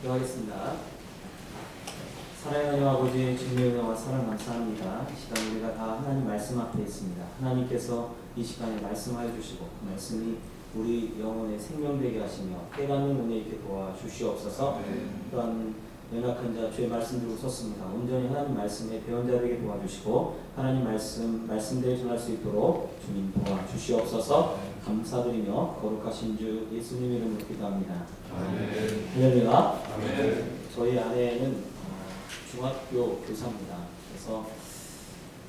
기도하겠습니다. 사랑하는 아버지 주님의 은혜와 사랑 감사합니다. 이 시간 우리가 다 하나님 말씀 앞에 있습니다. 하나님께서 이 시간에 말씀하여 주시고 그 말씀이 우리 영혼에 생명되게 하시며 깨닫는 은혜 있게 도와주시옵소서. 또한 연약한 자 주의 말씀 들고 섰습니다. 온전히 하나님 말씀에 배운 자 되게 도와주시고 하나님 말씀대로 전할 수 있도록 주님 도와주시옵소서. 감사드리며 거룩하신 주 예수님 이름으로 기도합니다. 할렐루야. 저희 아내는 중학교 교사입니다. 그래서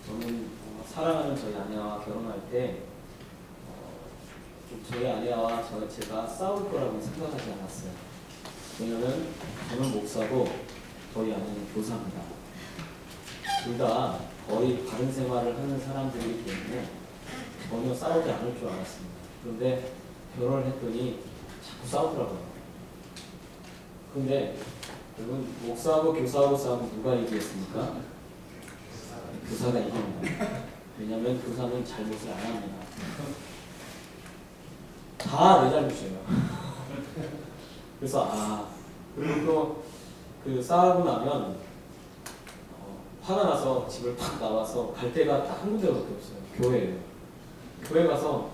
저는 사랑하는 저희 아내와 결혼할 때 저희 아내와 제가 싸울 거라고 생각하지 않았어요. 왜냐면 저는 목사고 저희 아내는 교사입니다. 둘 다 거의 바른 생활을 하는 사람들이기 때문에 전혀 싸우지 않을 줄 알았습니다. 그런데 결혼을 했더니 자꾸 싸우더라고요. 근데 여러분, 목사하고 교사하고 싸우면 누가 이기겠습니까? 교사가 이깁니다. 왜냐하면 교사는 잘못을 안 합니다. 다 내 잘못이에요. 그래서 그리고 또 그 싸우고 나면 화가 나서 집을 팍 나와서 갈 데가 딱 한 군데밖에 없어요. 교회예요. 교회 가서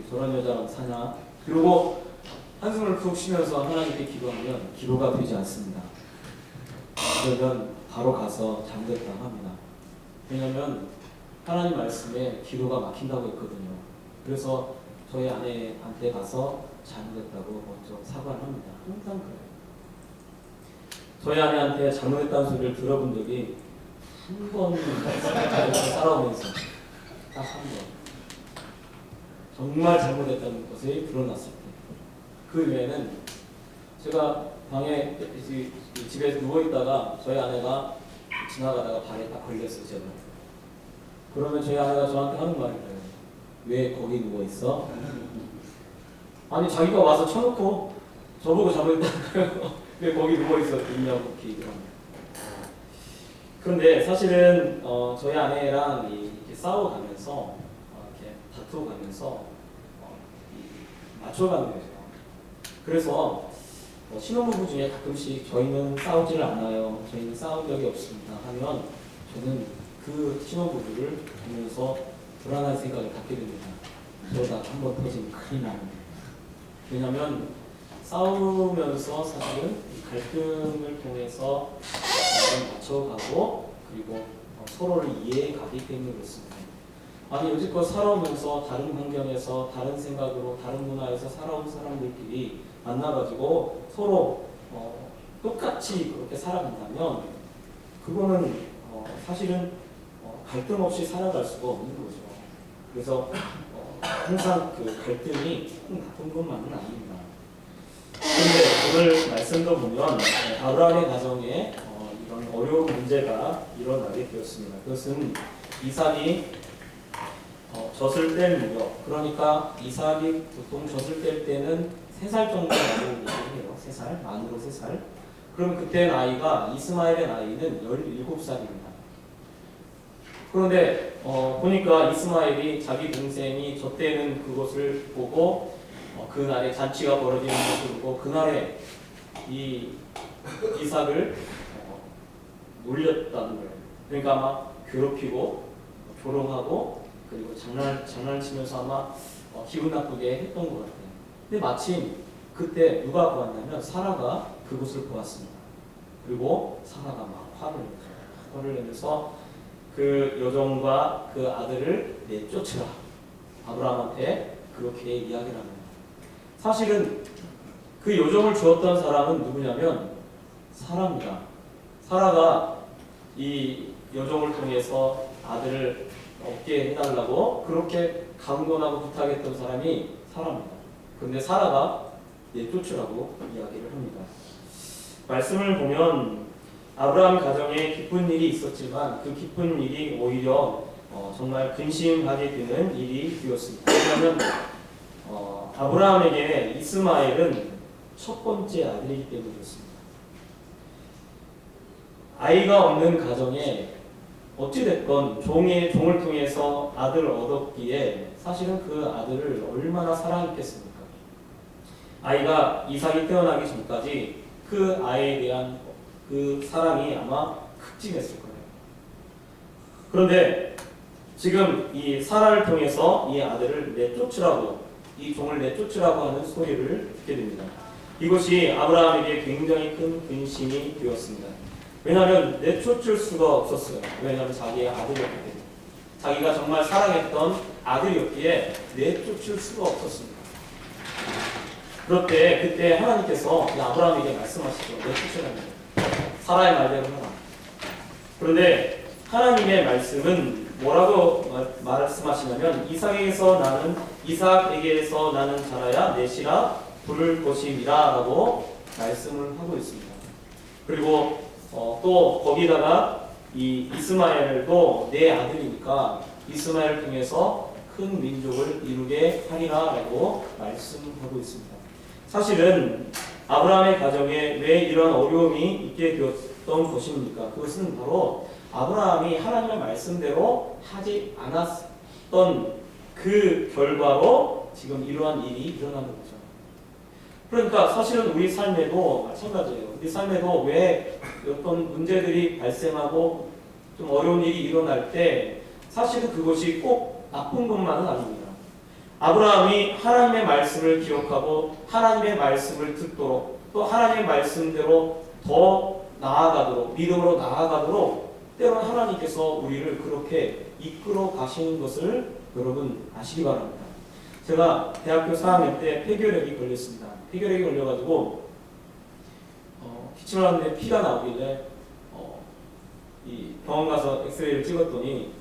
저런 여자랑 사냐? 그리고 한숨을 푹 쉬면서 하나님께 기도하면 기도가 되지 않습니다. 그러면 바로 가서 잠들다 합니다. 왜냐하면 하나님 말씀에 기도가 막힌다고 했거든요. 그래서 저희 아내한테 가서 잘못했다고 먼저 사과를 합니다. 항상 그래요. 저희 아내한테 잘못했다는 소리를 들어본 적이 한 번 살아오면서 딱 한 번. 정말 잘못했다는 것이 드러났을 때. 그 외에는 제가 방에 집에 누워있다가 저희 아내가 지나가다가 발에 딱 걸렸어요. 제가. 그러면 저희 아내가 저한테 하는 말이에요. 왜 거기 누워있어? 아니 자기가 와서 쳐놓고 저보고 잘못했다고요. 왜 거기 누워있어? 있냐고 그렇게 얘기를 합니다. 그런데 사실은 저희 아내랑 이렇게 싸워가면서 이렇게 다투어가면서 맞춰가는 거죠. 그래서 신혼부부 중에 가끔씩 저희는 싸우지를 않아요. 저희는 싸운 적이 없습니다. 하면 저는 그 신혼부부를 보면서 불안한 생각을 갖게 됩니다. 그러다 한번 터지면 큰일 납니다. 왜냐하면 싸우면서 사실은 갈등을 통해서 맞춰가고 그리고 서로를 이해해가기 때문에 그렇습니다. 아니 여지껏 살아오면서 다른 환경에서 다른 생각으로 다른 문화에서 살아온 사람들끼리 만나가지고 서로 똑같이 그렇게 살아간다면 그거는 사실은 갈등 없이 살아갈 수가 없는 거죠. 그래서 항상 그 갈등이 나쁜 것만은 아닙니다. 그런데 오늘 말씀도 보면 아브라함의 가정에 이런 어려운 문제가 일어나게 되었습니다. 그것은 이삭이 젖을 뗄 무렵, 그러니까 이삭이 보통 젖을 뗄 때는 3살 정도 나이라고 얘기해요. 3살, 만으로 3살. 그럼 그때 나이가 이스마엘의 나이는 17살입니다. 그런데 보니까 이스마엘이 자기 동생이 젖대는 그것을 보고 그날에 잔치가 벌어지는 것을 보고 그날에 이 이삭을 놀렸다는 거예요. 그러니까 아마 괴롭히고 조롱하고 그리고 장난치면서 아마 기분 나쁘게 했던 것 같아요. 근데 마침 그때 누가 보았냐면 사라가 그것을 보았습니다. 그리고 사라가 막 화를 내면서 그 여종과 그 아들을 내쫓으라. 아브라함한테 그렇게 이야기를 합니다. 사실은 그 여종을 주었던 사람은 누구냐면 사라입니다. 사라가 이 여종을 통해서 아들을 얻게 해달라고 그렇게 강권하고 부탁했던 사람이 사라입니다. 그런데 사라가 내쫓으라고 이야기를 합니다. 말씀을 보면 아브라함 가정에 기쁜 일이 있었지만 그 기쁜 일이 오히려 정말 근심하게 되는 일이 되었습니다. 왜냐하면 아브라함에게 이스마엘은 첫 번째 아들이기 때문에 그렇습니다. 아이가 없는 가정에 어찌됐건 종을 통해서 아들을 얻었기에 사실은 그 아들을 얼마나 사랑했겠습니까? 아이가 이삭이 태어나기 전까지 그 아이에 대한 그 사랑이 아마 극진했을 거예요. 그런데 지금 이 사라를 통해서 이 아들을 내쫓으라고, 이 종을 내쫓으라고 하는 소리를 듣게 됩니다. 이것이 아브라함에게 굉장히 큰 근심이 되었습니다. 왜냐하면 내쫓을 수가 없었어요. 왜냐하면 자기의 아들이었기 때문에. 자기가 정말 사랑했던 아들이었기에 내쫓을 수가 없었습니다. 그럴 때 그때 하나님께서 아브라함에게 말씀하시죠. 내쫓으라는 거예요. 사라의 말대로 하라. 그런데 하나님의 말씀은 뭐라고 말씀하시냐면 이삭에게서 나는 자라야 내시라 부를 것임이라 라고 말씀을 하고 있습니다. 그리고 또 거기다가 이 이스마엘도 내 아들이니까 이스마엘을 통해서 큰 민족을 이루게 하리라 라고 말씀하고 있습니다. 사실은 아브라함의 가정에 왜 이런 어려움이 있게 되었던 것입니까? 그것은 바로 아브라함이 하나님의 말씀대로 하지 않았던 그 결과로 지금 이러한 일이 일어나는 거죠. 그러니까 사실은 우리 삶에도 마찬가지예요. 우리 삶에도 왜 어떤 문제들이 발생하고 좀 어려운 일이 일어날 때 사실은 그것이 꼭 나쁜 것만은 아닙니다. 아브라함이 하나님의 말씀을 기억하고 하나님의 말씀을 듣도록 또 하나님의 말씀대로 더 나아가도록 믿음으로 나아가도록 때로는 하나님께서 우리를 그렇게 이끌어 가시는 것을 여러분 아시기 바랍니다. 제가 대학교 4학년 때 폐결핵이 걸렸습니다. 폐결핵이 걸려가지고 기침을 하는데 피가 나오길래 이 병원 가서 엑스레이를 찍었더니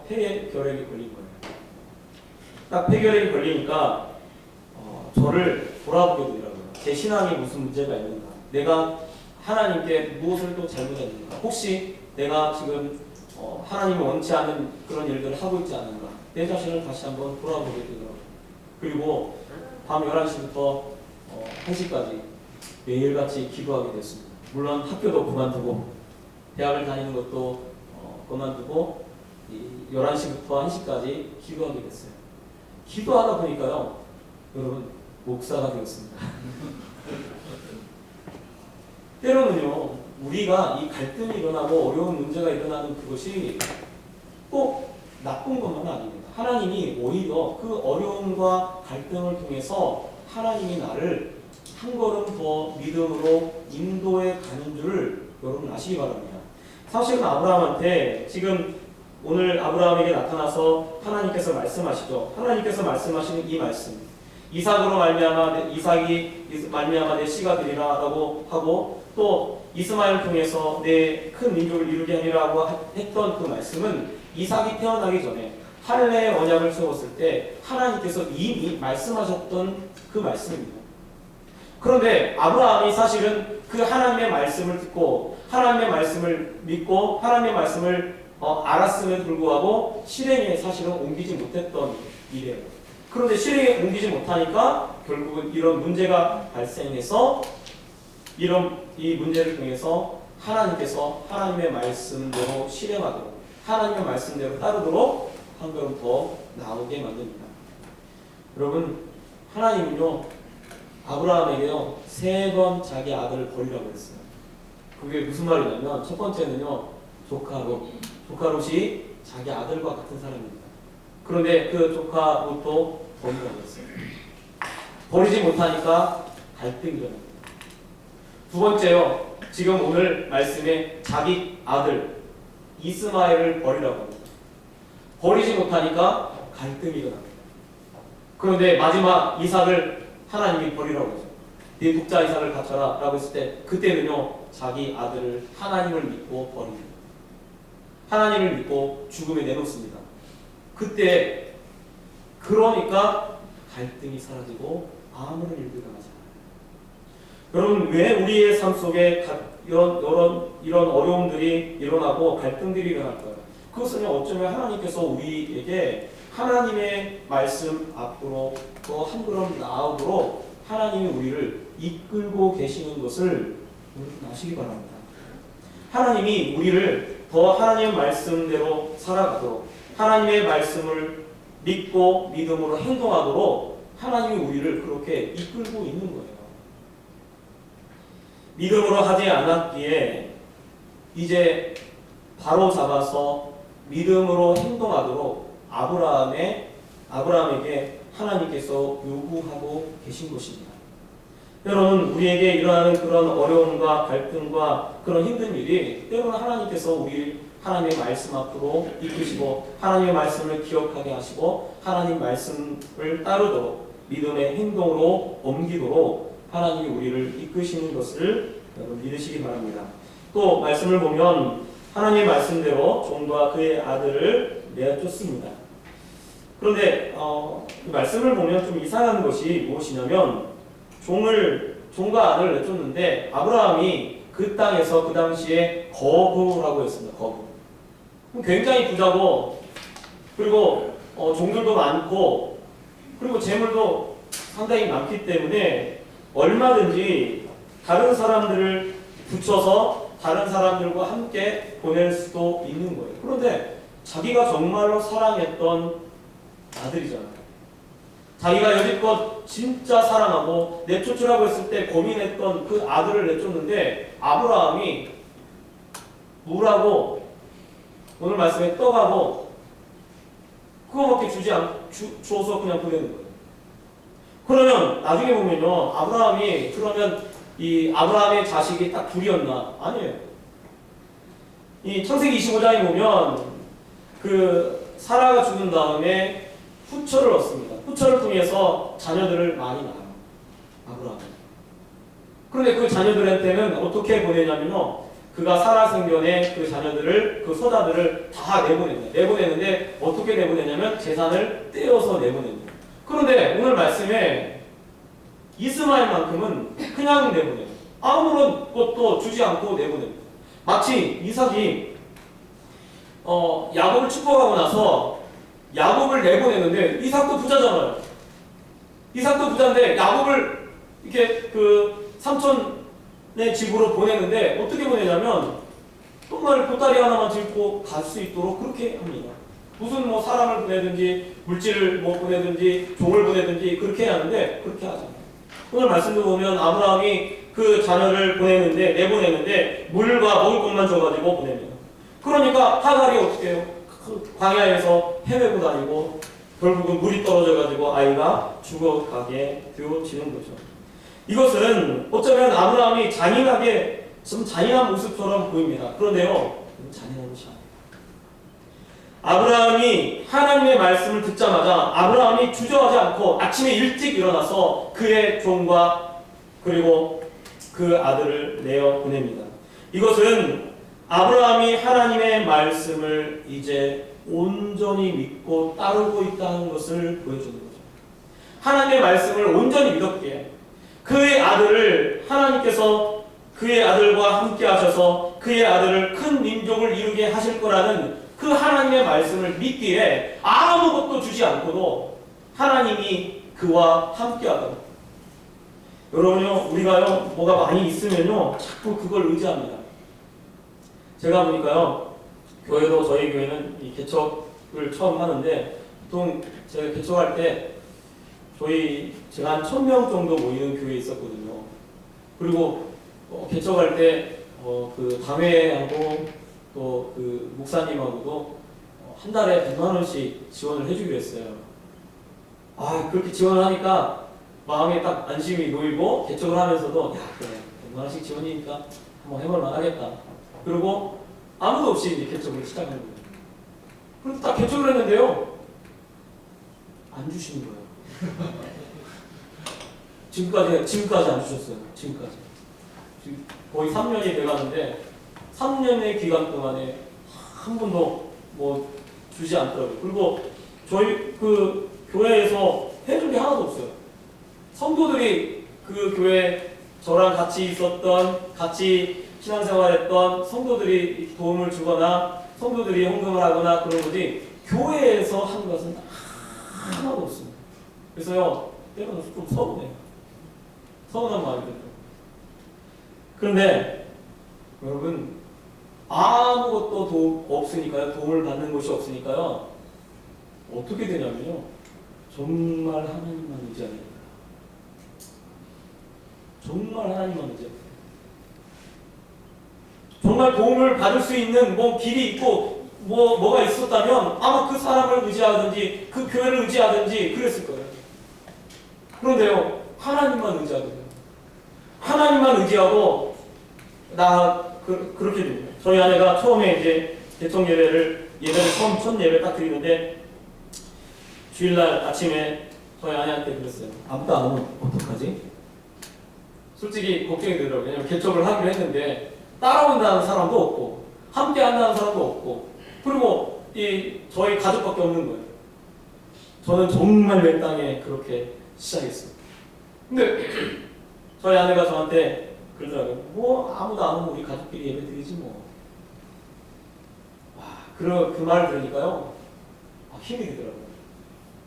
폐결핵이 걸린 거예요. 딱 폐결핵이 걸리니까 저를 돌아보게 되더라고요. 제 신앙에 무슨 문제가 있는가? 내가 하나님께 무엇을 또 잘못했는가? 혹시 내가 지금 하나님이 원치 않는 그런 일들을 하고 있지 않은가? 내 자신을 다시 한번 돌아보게 되더라고요. 그리고 밤 11시부터 1시까지 매일같이 기도하게 됐습니다. 물론 학교도 그만두고 대학을 다니는 것도 그만두고 11시부터 1시까지 기도하게 됐어요. 기도하다 보니까요, 여러분 목사가 되었습니다. 때로는요, 우리가 이 갈등이 일어나고 어려운 문제가 일어나는 그것이 꼭 나쁜 것만 아닙니다. 하나님이 오히려 그 어려움과 갈등을 통해서 하나님이 나를 한 걸음 더 믿음으로 인도해 가는 줄을 여러분 아시기 바랍니다. 사실은 아브라함한테 지금 오늘 아브라함에게 나타나서 하나님께서 말씀하시죠. 하나님께서 말씀하시는 이 말씀, 이삭으로 이삭이 말미암아 내 씨가 되리라라고 하고 또 이스마엘을 통해서 내 큰 민족을 이루게 하리라고 했던 그 말씀은 이삭이 태어나기 전에 할례의 언약을 세웠을 때 하나님께서 이미 말씀하셨던 그 말씀입니다. 그런데 아브라함이 사실은 그 하나님의 말씀을 듣고 하나님의 말씀을 믿고 하나님의 말씀을 알았음에도 불구하고 실행에 사실은 옮기지 못했던 일이에요. 그런데 실행에 옮기지 못하니까 결국은 이런 문제가 발생해서 이 문제를 통해서 하나님께서 하나님의 말씀대로 실행하도록 하나님의 말씀대로 따르도록 한 걸음 더 나오게 만듭니다. 여러분, 하나님은요 아브라함에게요 3번 자기 아들을 버리라고 했어요. 그게 무슨 말이냐면 첫 번째는요 조카 롯이 자기 아들과 같은 사람입니다. 그런데 그 조카 롯도 버리라고 했어요. 버리지 못하니까 갈등이 일어납니다. 두 번째요, 지금 오늘 말씀에 자기 아들 이스마엘을 버리라고 합니다. 버리지 못하니까 갈등이 일어납니다. 그런데 마지막 이삭을 하나님이 버리라고 하죠. 네 독자 이삭을 갖춰라 라고 했을 때 그때는요 자기 아들을 하나님을 믿고 버립니다. 하나님을 믿고 죽음에 내놓습니다. 그때 그러니까 갈등이 사라지고 아무런 일들이 나지 않아요. 여러분, 왜 우리의 삶 속에 이런 어려움들이 일어나고 갈등들이 일어날까요? 그것은 어쩌면 하나님께서 우리에게 하나님의 말씀 앞으로 더 한 걸음 나아오도록 하나님이 우리를 이끌고 계시는 것을 여러분 아시기 바랍니다. 하나님이 우리를 더 하나님의 말씀대로 살아가도록 하나님의 말씀을 믿고 믿음으로 행동하도록 하나님이 우리를 그렇게 이끌고 있는 거예요. 믿음으로 하지 않았기에 이제 바로 잡아서 믿음으로 행동하도록 아브라함에게 하나님께서 요구하고 계신 것입니다. 때로는 우리에게 일어나는 그런 어려움과 갈등과 그런 힘든 일이 때로는 하나님께서 우리 하나님의 말씀 앞으로 이끄시고 하나님의 말씀을 기억하게 하시고 하나님 말씀을 따르도록 믿음의 행동으로 옮기도록 하나님이 우리를 이끄시는 것을 여러분 믿으시기 바랍니다. 또 말씀을 보면 하나님의 말씀대로 종과 그의 아들을 내어쫓습니다. 그런데 말씀을 보면 좀 이상한 것이 무엇이냐면 종과 아들을 내쫓는데 아브라함이 그 땅에서 그 당시에 거부라고 했습니다. 거부. 굉장히 부자고 그리고 종들도 많고 그리고 재물도 상당히 많기 때문에 얼마든지 다른 사람들을 붙여서 다른 사람들과 함께 보낼 수도 있는 거예요. 그런데 자기가 정말로 사랑했던 아들이잖아요. 자기가 여지껏 진짜 사랑하고 내쫓으라고 했을 때 고민했던 그 아들을 내쫓는데 아브라함이 물하고 오늘 말씀에 떡하고 그거밖에 주어서 그냥 보내는 거예요. 그러면 나중에 보면요, 아브라함이 그러면 이 아브라함의 자식이 딱 둘이었나? 아니에요. 이 창세기 25장에 보면 그 사라가 죽은 다음에 후처를 얻습니다. 후처를 통해서 자녀들을 많이 낳아요. 아브라함. 그런데 그 자녀들한테는 어떻게 보내냐면요, 그가 사라 생전에 그 자녀들을, 그 소자들을 다 내보냅니다. 내보내는데 어떻게 내보내냐면 재산을 떼어서 내보냅니다. 그런데 오늘 말씀에 이스마엘만큼은 그냥 내보내요. 아무런 것도 주지 않고 내보냅니다. 마치 이삭이 야곱을 축복하고 나서 야곱을 내보내는데 이삭도 부자잖아요. 이삭도 부자인데 야곱을 이렇게 그 삼촌의 집으로 보내는데 어떻게 보내냐면 정말 보따리 하나만 짚고 갈 수 있도록 그렇게 합니다. 무슨 뭐 사람을 보내든지 물질을 뭐 보내든지 종을 보내든지 그렇게 해야 하는데 그렇게 하잖아요. 오늘 말씀도 보면 아브라함이 그 자녀를 내보내는데 물과 먹을 것만 줘가지고 보냅니다. 그러니까 하갈이 어떻게 해요? 그 광야에서 헤매고 다니고 결국은 물이 떨어져가지고 아이가 죽어가게 되어지는 거죠. 이것은 어쩌면 아브라함이 좀 잔인한 모습처럼 보입니다. 그런데요, 잔인한 것이 아니에요. 아브라함이 하나님의 말씀을 듣자마자 아브라함이 주저하지 않고 아침에 일찍 일어나서 그의 종과 그리고 그 아들을 내어 보냅니다. 이것은 아브라함이 하나님의 말씀을 이제 온전히 믿고 따르고 있다는 것을 보여주는 거죠. 하나님의 말씀을 온전히 믿었기에 그의 아들을 하나님께서 그의 아들과 함께 하셔서 그의 아들을 큰 민족을 이루게 하실 거라는 그 하나님의 말씀을 믿기에 아무것도 주지 않고도 하나님이 그와 함께 하더라. 여러분요, 우리가요, 뭐가 많이 있으면요, 자꾸 그걸 의지합니다. 제가 보니까요, 교회도 저희 교회는 이 개척을 처음 하는데, 보통 제가 개척할 때, 제가 한 1000명 정도 모이는 교회에 있었거든요. 그리고 개척할 때, 그 당회하고 또 그 목사님하고도 한 달에 100만 원씩 지원을 해주기로 했어요. 그렇게 지원을 하니까 마음에 딱 안심이 놓이고 개척을 하면서도 그래 100만 원씩 지원이니까 한번 해볼만 하겠다. 그리고 아무도 없이 이제 개척을 시작한 거예요. 그런데 딱 개척을 했는데요, 안 주시는 거예요. 지금까지 안 주셨어요. 지금 거의 3년이 돼가는데 3년의 기간 동안에 한 번도 뭐 주지 않더라고요. 그리고 저희 그 교회에서 해준 게 하나도 없어요. 성도들이 그 교회 저랑 같이 신앙생활했던 성도들이 도움을 주거나 성도들이 헌금을 하거나 그런 거지 교회에서 한 것은 하나도 없습니다. 그래서요, 때로는 좀 서운해요. 서운한 마음이 들죠. 그런데 여러분, 아무것도 없으니까요, 도움을 받는 것이 없으니까요, 어떻게 되냐면요, 정말 하나님만 의지하게 됩니다. 정말 하나님만 의지하게 됩니다. 정말 도움을 받을 수 있는 길이 있고 뭐가 있었다면 아마 그 사람을 의지하든지 그 교회를 의지하든지 그랬을 거예요. 그런데요, 하나님만 의지하게 돼요. 하나님만 의지하고 그렇게 됩니다. 저희 아내가 처음에 이제 대청 예배를 첫 예배 딱 드리는데 주일날 아침에 저희 아내한테 그랬어요. 아무도 안 오면 어떡하지? 솔직히 걱정이 되더라고요. 왜냐면 개척을 하기로 했는데 따라온다는 사람도 없고 함께 한다는 사람도 없고 그리고 저희 가족밖에 없는 거예요. 저는 정말 맨땅에 그렇게 시작했어요. 근데 저희 아내가 저한테 그러더라고요. 아무도 안 오면 우리 가족끼리 예배 드리지 뭐. 와, 그 말을 들으니까요, 힘이 되더라고요.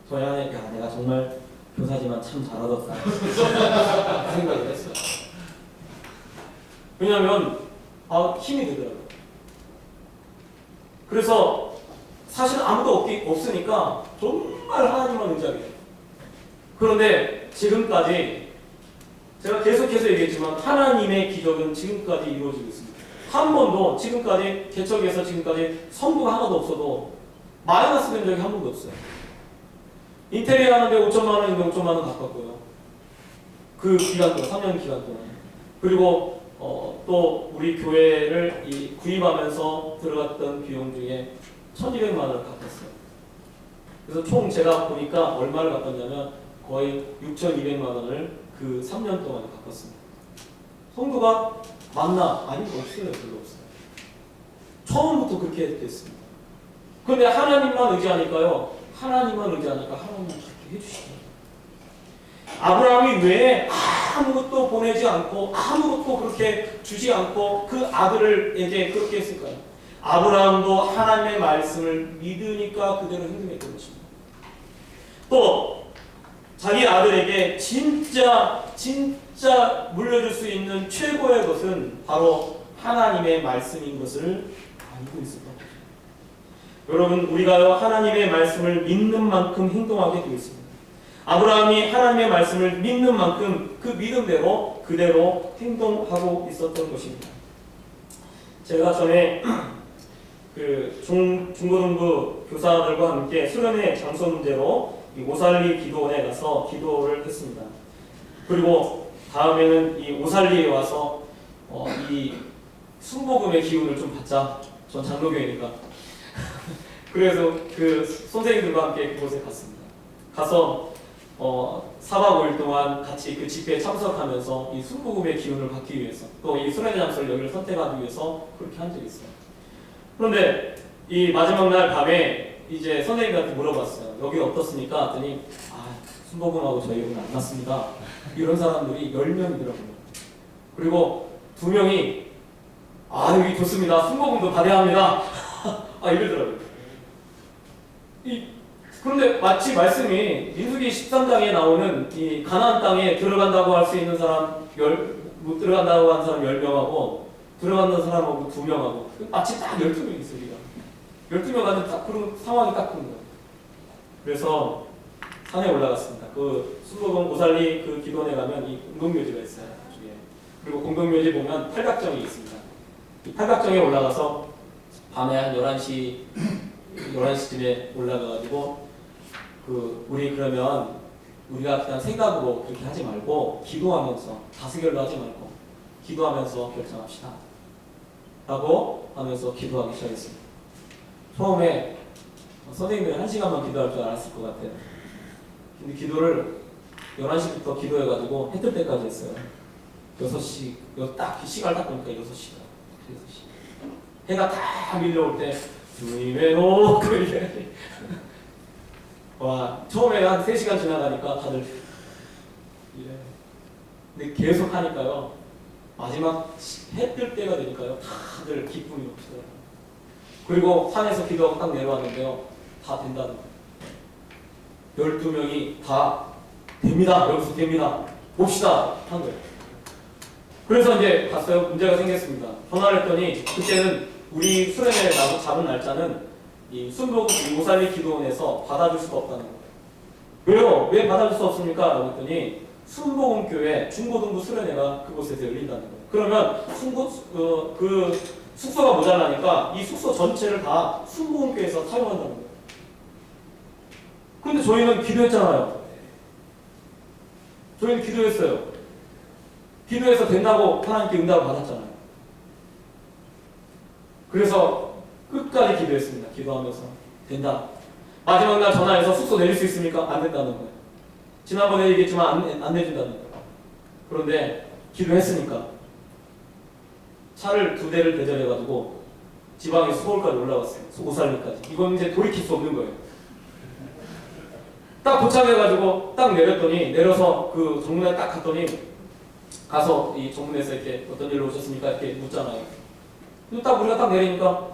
저희 아내, 야, 내가 정말 교사지만 참 잘하겠다. 그 생각을 했어요. 왜냐하면 힘이 되더라고요. 그래서 사실 아무도 없으니까 정말 하나님만 의지하게 돼요. 그런데 지금까지 제가 계속해서 얘기했지만 하나님의 기적은 지금까지 이루어지고 있습니다. 한 번도 지금까지 개척에서 지금까지 성부가 하나도 없어도 마이너스 된 적이 한 번도 없어요. 인테리어 하는데 5천만 원인데 5천만 원 가깝고요. 그 기간 동안, 3년 기간 동안. 그리고 또 우리 교회를 구입하면서 들어갔던 비용 중에 1,200만 원을 갚았어요. 그래서 총 제가 보니까 얼마를 갚았냐면 거의 6,200만 원을 그 3년 동안에 갚았습니다. 성도가 많나? 아니, 없어요. 별로 없어요. 처음부터 그렇게 됐습니다. 그런데 하나님만 의지하니까요. 하나님만 의지하니까 하나님은 그렇게 해주시더라고요. 아브라함이 왜 아무것도 보내지 않고 아무것도 그렇게 주지 않고 그 아들에게 그렇게 했을까요? 아브라함도 하나님의 말씀을 믿으니까 그대로 행동했던 것입니다. 또 자기 아들에게 진짜 물려줄 수 있는 최고의 것은 바로 하나님의 말씀인 것을 알고 있었던 거죠. 여러분, 우리가요 하나님의 말씀을 믿는 만큼 행동하게 되어 있습니다. 아브라함이 하나님의 말씀을 믿는 만큼 그 믿음대로 그대로 행동하고 있었던 것입니다. 제가 전에 중고등부 교사들과 함께 수련회 장소 문제로 이 오살리 기도원에 가서 기도를 했습니다. 그리고 다음에는 이 오살리에 와서 이 순복음의 기운을 좀 받자. 전 장로교회니까. 그래서 그 선생님들과 함께 그곳에 갔습니다. 가서 4박 5일 동안 같이 그 집회에 참석하면서 이 순복음의 기운을 받기 위해서 또 이 수련회 장소를 여기를 선택하기 위해서 그렇게 한 적이 있어요. 그런데 이 마지막 날 밤에 이제 선생님들한테 물어봤어요. 여기 어떻습니까? 했더니 순복음하고 저희 여기는 안 맞습니다. 이런 사람들이 10명이더라고요. 그리고 2명이 여기 좋습니다. 순복음도 받아야 합니다. 이러더라고요. 그런데 마치 말씀이 민수기 13장에 나오는 이 가나안 땅에 들어간다고 할 수 있는 사람 못 들어간다고 하는 사람 10명하고 들어간다는 사람하고 2명하고 마치 딱 12명이 있어요. 우리가 12명 가는 딱 그런 상황이 딱 그런 거예요. 그래서 산에 올라갔습니다. 그 순복음 오살리 그 기도원에 가면 이 공동묘지가 있어요. 저기에. 그리고 공동묘지 보면 팔각정이 있습니다. 이 팔각정에 올라가서 밤에 한 11시쯤에 올라가가지고 우리 그러면 우리가 그냥 생각으로 그렇게 하지 말고 기도하면서 다스결로 하지 말고 기도하면서 결정합시다 라고 하면서 기도하기 시작했습니다. 처음에 선생님들이 1시간만 기도할 줄 알았을 것 같아요. 근데 기도를 11시부터 기도해가지고 해 뜰 때까지 했어요. 6시 딱 시간을 딱 보니까 6시가 6시 해가 다 밀려올 때 주님의 놓고 이래. 와, 처음에 한 3시간 지나가니까 다들 근데 계속 하니까요 마지막 해 뜰 때가 되니까요 다들 기쁨이 넘치더라고요. 그리고 산에서 기도하고 딱 내려왔는데요 다 된다는 거예요. 12명이 다 됩니다. 여기서 됩니다. 봅시다 한 거예요. 그래서 이제 갔어요. 문제가 생겼습니다. 전화를 했더니 그때는 우리 수련회 잡은 날짜는 이 순복음 오살리 기도원에서 받아줄 수가 없다는 거예요. 왜요? 왜 받아줄 수 없습니까? 라고 했더니 순복음교회 중고등부 수련회가 그곳에서 열린다는 거예요. 그러면 그 숙소가 모자라니까 이 숙소 전체를 다 순복음교회에서 사용한다는 거예요. 근데 저희는 기도했잖아요. 저희는 기도했어요. 기도해서 된다고 하나님께 응답을 받았잖아요. 그래서 끝까지 기도했습니다. 기도하면서 된다. 마지막 날 전화해서 숙소 내릴 수 있습니까? 안 된다는 거예요. 지난번에 얘기했지만 안 내준다는 거예요. 그런데 기도했으니까 차를 2대를 대절해가지고 지방에서 서울까지 올라갔어요. 오살리까지. 이건 이제 돌이킬 수 없는 거예요. 딱 도착해가지고 딱 내려서 그 정문에 딱 갔더니 가서 이 정문에서 이렇게 어떤 일로 오셨습니까? 이렇게 묻잖아요. 근데 딱 우리가 딱 내리니까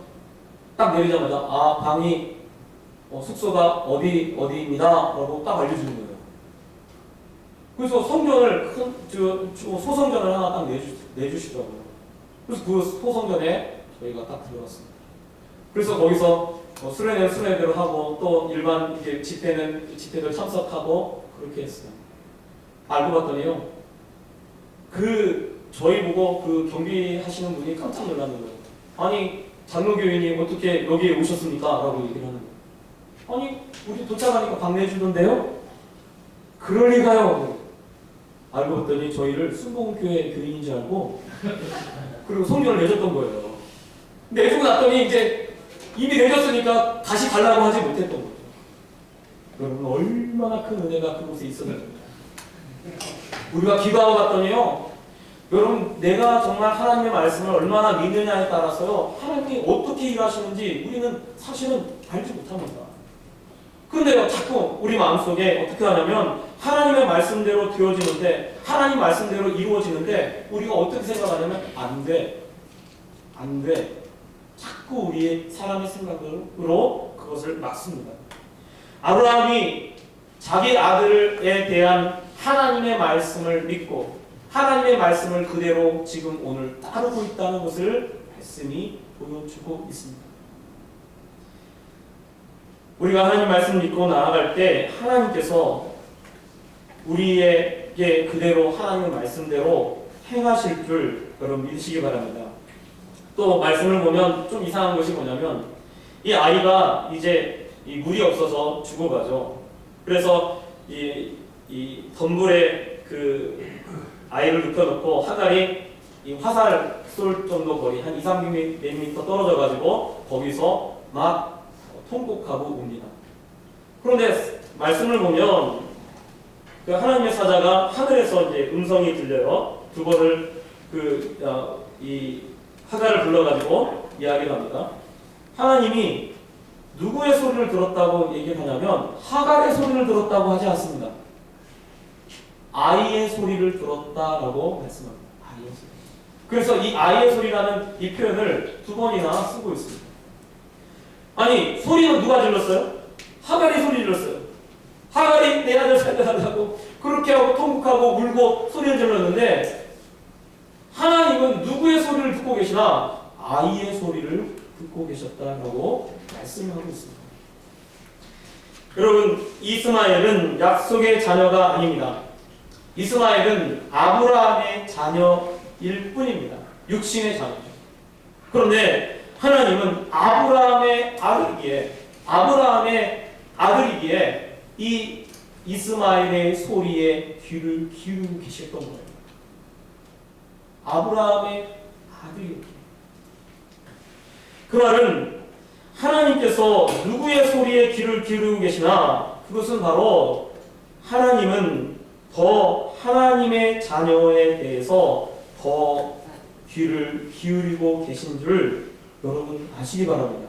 딱 내리자마자 방이 숙소가 어디입니다 라고 딱 알려주는 거예요. 그래서 성전을 소성전을 하나 딱 내주시더라고요. 그래서 그 소성전에 저희가 딱 들어갔습니다. 그래서 거기서 수련회는 수련회대로 하고 또 일반 이제 집회는 집회들 참석하고 그렇게 했어요. 알고 봤더니요, 저희 보고 그 경비하시는 분이 깜짝 놀라는 거예요. 아니 장로교인이 어떻게 여기에 오셨습니까? 라고 얘기를 하는 거예요. 아니 우리 도착하니까 방 내주던데요? 그럴 리가요. 알고 봤더니 저희를 순복음교회 교인인 줄 알고 그리고 성경을 내줬던 거예요. 내주고 났더니 이제 이미 내줬으니까 다시 달라고 하지 못했던 거죠. 여러분 얼마나 큰 은혜가 그곳에 있었는지. 우리가 기도하고 봤더니요, 여러분 내가 정말 하나님의 말씀을 얼마나 믿느냐에 따라서요 하나님이 어떻게 일하시는지 우리는 사실은 알지 못합니다. 그런데요 자꾸 우리 마음속에 어떻게 하냐면 하나님의 말씀대로 되어지는데, 하나님 말씀대로 이루어지는데 우리가 어떻게 생각하냐면 안 돼. 자꾸 우리의 사람의 생각으로 그것을 막습니다. 아브라함이 자기 아들에 대한 하나님의 말씀을 믿고 하나님의 말씀을 그대로 지금 오늘 따르고 있다는 것을 말씀이 보여주고 있습니다. 우리가 하나님 말씀을 믿고 나아갈 때 하나님께서 우리에게 그대로 하나님의 말씀대로 행하실 줄 여러분 믿으시기 바랍니다. 또 말씀을 보면 좀 이상한 것이 뭐냐면 이 아이가 이제 이 물이 없어서 죽어가죠. 그래서 이 덤불에 그 아이를 눕혀놓고 하갈이 이 화살 쏠 정도 거리 한 2-3mm 떨어져가지고 거기서 막 통곡하고 웁니다. 그런데 말씀을 보면 그 하나님의 사자가 하늘에서 이제 음성이 들려요. 두 번을 이 하갈을 불러가지고 이야기를 합니다. 하나님이 누구의 소리를 들었다고 얘기를 하냐면 하갈의 소리를 들었다고 하지 않습니다. 아이의 소리를 들었다라고 말씀합니다. 아이의 소리. 그래서 이 아이의 소리라는 이 표현을 2번이나 쓰고 있습니다. 아니 소리는 누가 질렀어요? 하갈이 소리 질렀어요. 하갈이 내 아들 살려달라고 그렇게 하고 통곡하고 울고 소리를 질렀는데 하나님은 누구의 소리를 듣고 계시나? 아이의 소리를 듣고 계셨다라고 말씀하고 있습니다. 여러분 이스마엘은 약속의 자녀가 아닙니다. 이스마엘은 아브라함의 자녀일 뿐입니다. 육신의 자녀죠. 그런데 하나님은 아브라함의 아들이기에 이 이스마엘의 소리에 귀를 기울이고 계셨던 거예요. 아브라함의 아들이었기에. 그 말은 하나님께서 누구의 소리에 귀를 기울이고 계시나 그것은 바로 하나님은 더 하나님의 자녀에 대해서 더 귀를 기울이고 계신 줄 여러분 아시기 바랍니다.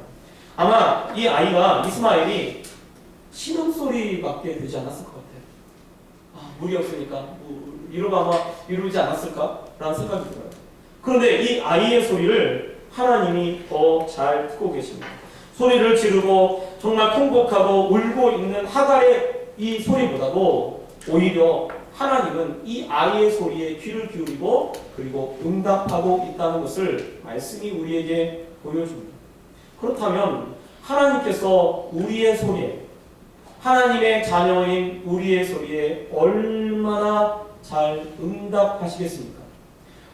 아마 이 아이가 이스마엘이 신음소리밖에 되지 않았을 것 같아요. 물이 없으니까 이러지 않았을까? 라는 생각이 들어요. 그런데 이 아이의 소리를 하나님이 더 잘 듣고 계십니다. 소리를 지르고 정말 통곡하고 울고 있는 하갈의 이 소리보다도 오히려 하나님은 이 아이의 소리에 귀를 기울이고 그리고 응답하고 있다는 것을 말씀이 우리에게 보여줍니다. 그렇다면 하나님께서 우리의 소리에 하나님의 자녀인 우리의 소리에 얼마나 잘 응답하시겠습니까?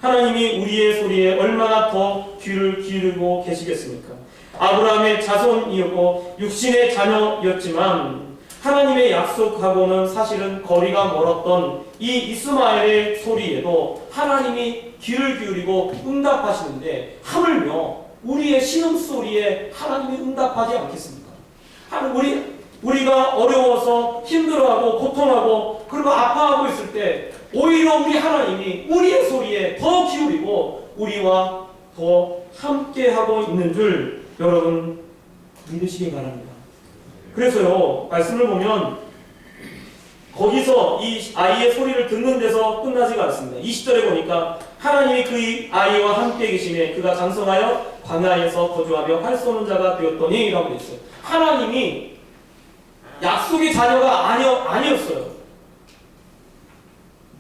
하나님이 우리의 소리에 얼마나 더 귀를 기울이고 계시겠습니까? 아브라함의 자손이었고 육신의 자녀였지만 하나님의 약속하고는 사실은 거리가 멀었던 이 이스마엘의 소리에도 하나님이 귀를 기울이고 응답하시는데 하물며 우리의 신음소리에 하나님이 응답하지 않겠습니까? 우리가 어려워서 힘들어하고 고통하고 그리고 아파하고 있을 때 오히려 우리 하나님이 우리의 소리에 더 기울이고 우리와 더 함께하고 있는 줄 여러분 믿으시기 바랍니다. 그래서요, 말씀을 보면 거기서 이 아이의 소리를 듣는 데서 끝나지가 않습니다. 20절에 보니까 하나님이 그 아이와 함께 계시매 그가 장성하여 광야에서 거주하며 활 쏘는 자가 되었더니 라고 되어 있어요. 하나님이 약속의 자녀가 아니었어요.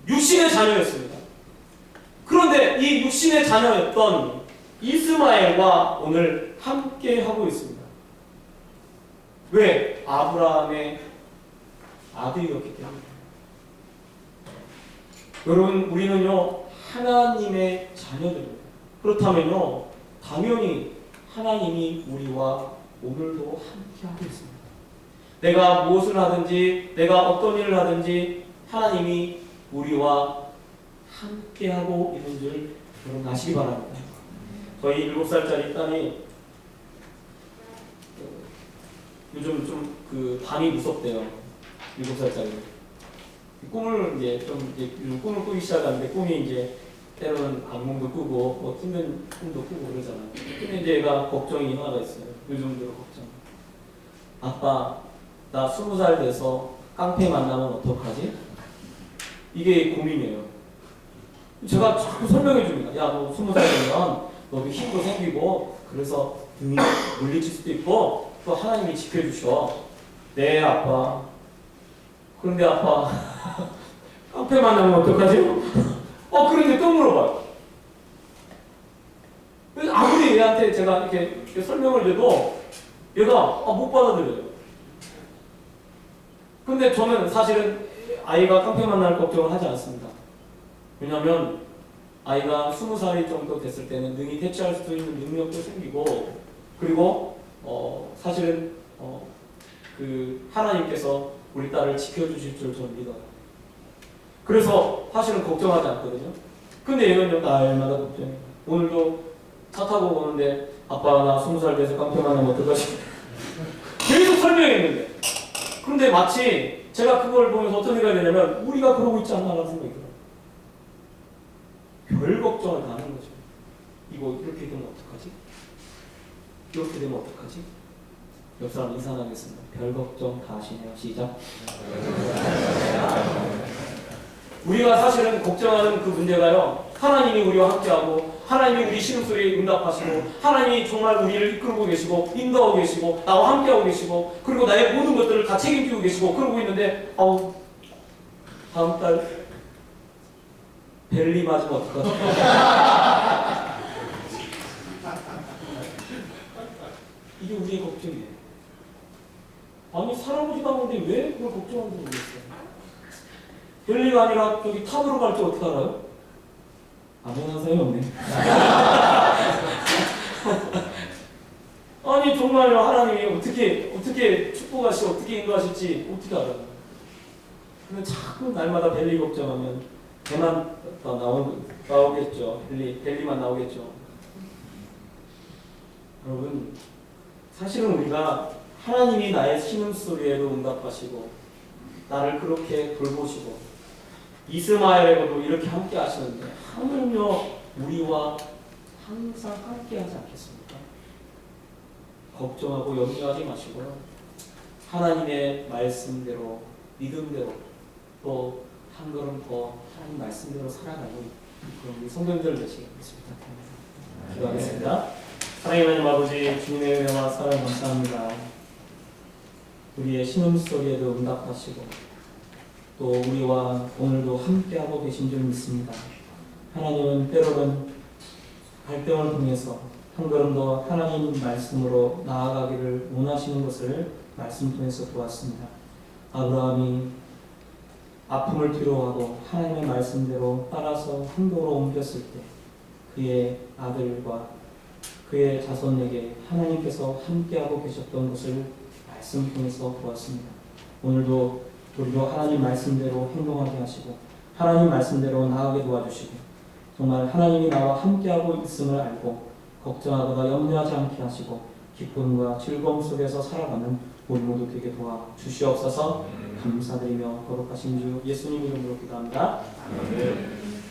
육신의 자녀였습니다. 그런데 이 육신의 자녀였던 이스마엘과 오늘 함께 하고 있습니다. 왜? 아브라함의 아들이었기 때문에. 여러분, 우리는요 하나님의 자녀들입니다. 그렇다면요 당연히 하나님이 우리와 오늘도 함께 하고 있습니다. 내가 무엇을 하든지 내가 어떤 일을 하든지 하나님이 우리와 함께 하고 있는 줄 여러분 아시기 바랍니다. 저희 7살짜리 딸이 요즘 좀 그 밤이 무섭대요. 7살짜리. 꿈을 요즘 꿈을 꾸기 시작하는데 꿈이 이제 때로는 악몽도 꾸고 뭐 힘든 꿈도 꾸고 그러잖아요. 근데 이제 얘가 걱정이 하나가 있어요. 요즘 들어 걱정. 아빠, 나 20살 돼서 깡패 만나면 어떡하지? 이게 고민이에요. 제가 자꾸 설명해 줍니다. 야, 너 20살 되면 너도 힘도 생기고 그래서 등이 물리칠 수도 있고 또 하나님이 지켜주셔. 네, 아빠. 그런데 아빠 깡패 만나면 어떡하지? 그런데 또 물어봐요. 아무리 얘한테 제가 이렇게 설명을 해도 얘가 못 받아들여요. 근데 저는 사실은 아이가 깡패 만날 걱정을 하지 않습니다. 왜냐하면 아이가 20살이 정도 됐을 때는 능히 대처할 수 있는 능력도 생기고 그리고 사실은 그 하나님께서 우리 딸을 지켜주실 줄 저는 믿어요. 그래서 사실은 걱정하지 않거든요. 근데 얘는요 날마다 걱정해요. 오늘도 차 타고 오는데 아빠 나 20살 돼서 깡패 만나면 어떡하지? 계속 설명했는데 근데 마치 제가 그걸 보면서 어떤 생각이 드냐면 우리가 그러고 있지 않나라는 생각이 들어요. 별 걱정을 다 하는 거죠. 이거 이렇게 되면 어떡하지? 이렇게 되면 어떡하지? 옆 사람 인사 나겠습니다. 별 걱정 다 하시네요. 시작. 우리가 사실은 걱정하는 그 문제가요. 하나님이 우리와 함께하고 하나님이 우리 신음소리에 응답하시고 하나님이 정말 우리를 이끌고 계시고 인도하고 계시고 나와 함께하고 계시고 그리고 나의 모든 것들을 다 책임지고 계시고 그러고 있는데 다음 달 벨리 맞으면 어떡하지? 이게 우리의 걱정이에요. 아니 사람을 지나오는데 왜 그걸 걱정하는지 모르겠어요. 벨리가 아니라 저기 탑으로 갈지 어떻게 알아요? 아무나 소용없네. 아니 정말요 하나님이 어떻게 축복하시고 어떻게 인도하실지 어떻게 알아요? 근데 자꾸 날마다 벨리 걱정하면 배만 나오겠죠. 벨리만 나오겠죠. 여러분 사실은 우리가 하나님이 나의 신음소리에도 응답하시고 나를 그렇게 돌보시고 이스마엘에게도 이렇게 함께 하시는데 하물며 우리와 항상 함께 하지 않겠습니까? 걱정하고 염려하지 마시고요. 하나님의 말씀대로 믿음대로 또 한 걸음 더 하나님 말씀대로 살아가는 그런 우리 성도님들 되시길 부탁드립니다. 기도하겠습니다. 사랑의 하나님 아버지 주님의 은혜와 사랑 감사합니다. 우리의 신음소리에도 응답하시고 또 우리와 오늘도 함께하고 계신 줄 믿습니다. 하나님은 때로는 갈등을 통해서 한 걸음 더 하나님 말씀으로 나아가기를 원하시는 것을 말씀 통해서 보았습니다. 아브라함이 아픔을 뒤로하고 하나님의 말씀대로 따라서 행동으로 옮겼을 때 그의 아들과 그의 자손에게 하나님께서 함께하고 계셨던 것을 말씀 통해서 보았습니다. 오늘도 우리도 하나님 말씀대로 행동하게 하시고 하나님 말씀대로 나아가게 도와주시고 정말 하나님이 나와 함께하고 있음을 알고 걱정하거나 염려하지 않게 하시고 기쁨과 즐거움 속에서 살아가는 우리 모두 되게 도와주시옵소서. 감사드리며 거룩하신 주 예수님 이름으로 기도합니다. 아멘.